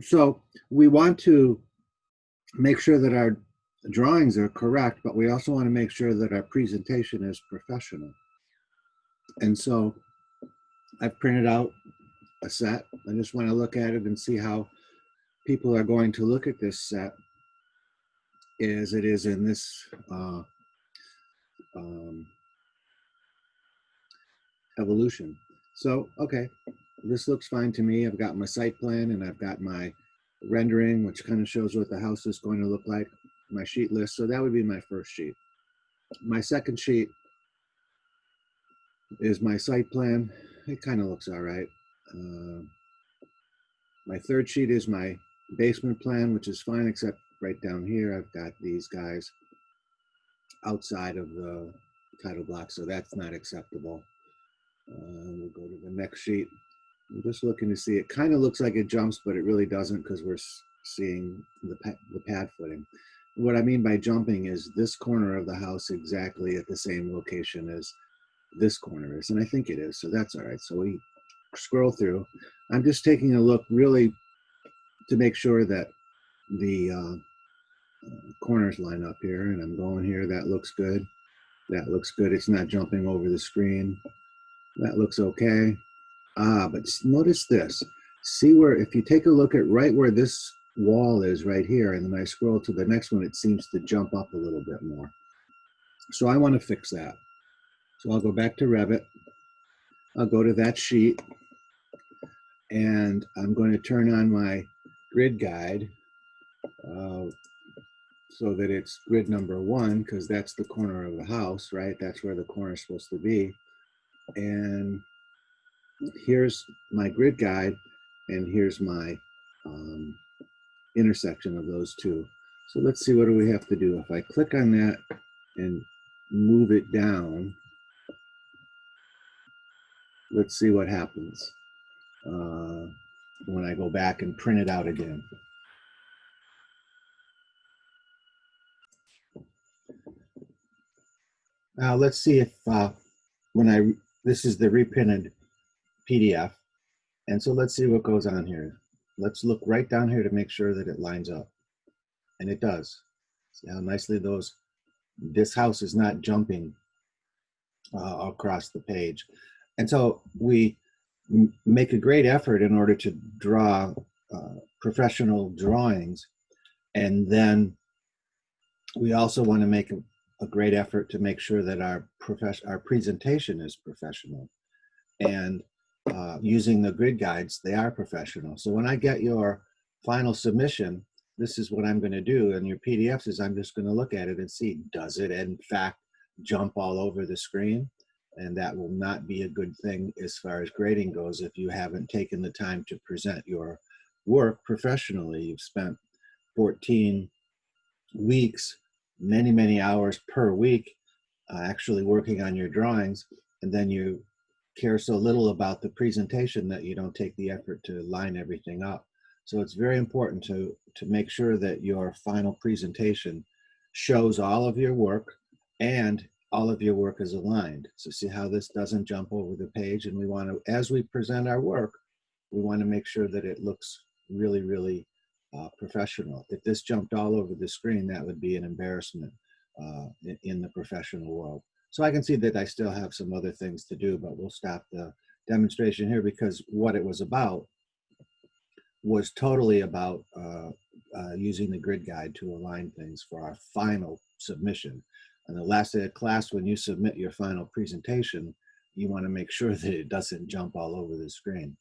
So we want to make sure that our drawings are correct, but we also want to make sure that our presentation is professional. And so I've printed out a set. I just want to look at it and see how people are going to look at this set as it is in this evolution. So, okay, this looks fine to me. I've got my site plan and I've got my rendering, which kind of shows what the house is going to look like, my sheet list. So that would be my first sheet. My second sheet is my site plan. It kind of looks all right. My third sheet is my basement plan, which is fine, except right down here, I've got these guys outside of the title block, so that's not acceptable. We'll go to the next sheet. I'm just looking to see, it kind of looks like it jumps, but it really doesn't because we're seeing the pad footing. What I mean by jumping is this corner of the house exactly at the same location as this corner is, and I think it is, so that's all right. So we scroll through. I'm just taking a look really to make sure that the corners line up here, and I'm going here. That looks good. That looks good. It's not jumping over the screen. That looks okay. But notice this. See where, if you take a look at right where this wall is right here, and then I scroll to the next one, it seems to jump up a little bit more. So I want to fix that. So I'll go back to Revit. I'll go to that sheet, and I'm going to turn on my grid guide so that it's grid number 1, because that's the corner of the house, right? That's where the corner is supposed to be. And here's my grid guide, and here's my intersection of those two. So let's see, what do we have to do? If I click on that and move it down, let's see what happens when I go back and print it out again. Now let's see if this is the reprinted PDF. And so let's see what goes on here. Let's look right down here to make sure that it lines up. And it does. See how nicely this house is not jumping across the page. And so we make a great effort in order to draw professional drawings. And then we also want to make a great effort to make sure that our presentation is professional. And using the grid guides, they are professional. So when I get your final submission, this is what I'm going to do. And your PDFs is I'm just going to look at it and see, does it in fact jump all over the screen? And that will not be a good thing as far as grading goes if you haven't taken the time to present your work professionally. You've spent 14 weeks, many, many hours per week actually working on your drawings, and then you care so little about the presentation that you don't take the effort to line everything up. So it's very important to make sure that your final presentation shows all of your work and all of your work is aligned. So see how this doesn't jump over the page, and we want to, as we present our work, we want to make sure that it looks really, really professional. If this jumped all over the screen, that would be an embarrassment in the professional world. So I can see that I still have some other things to do, but we'll stop the demonstration here because what it was about was totally about using the grid guide to align things for our final submission. And the last day of class, when you submit your final presentation, you want to make sure that it doesn't jump all over the screen.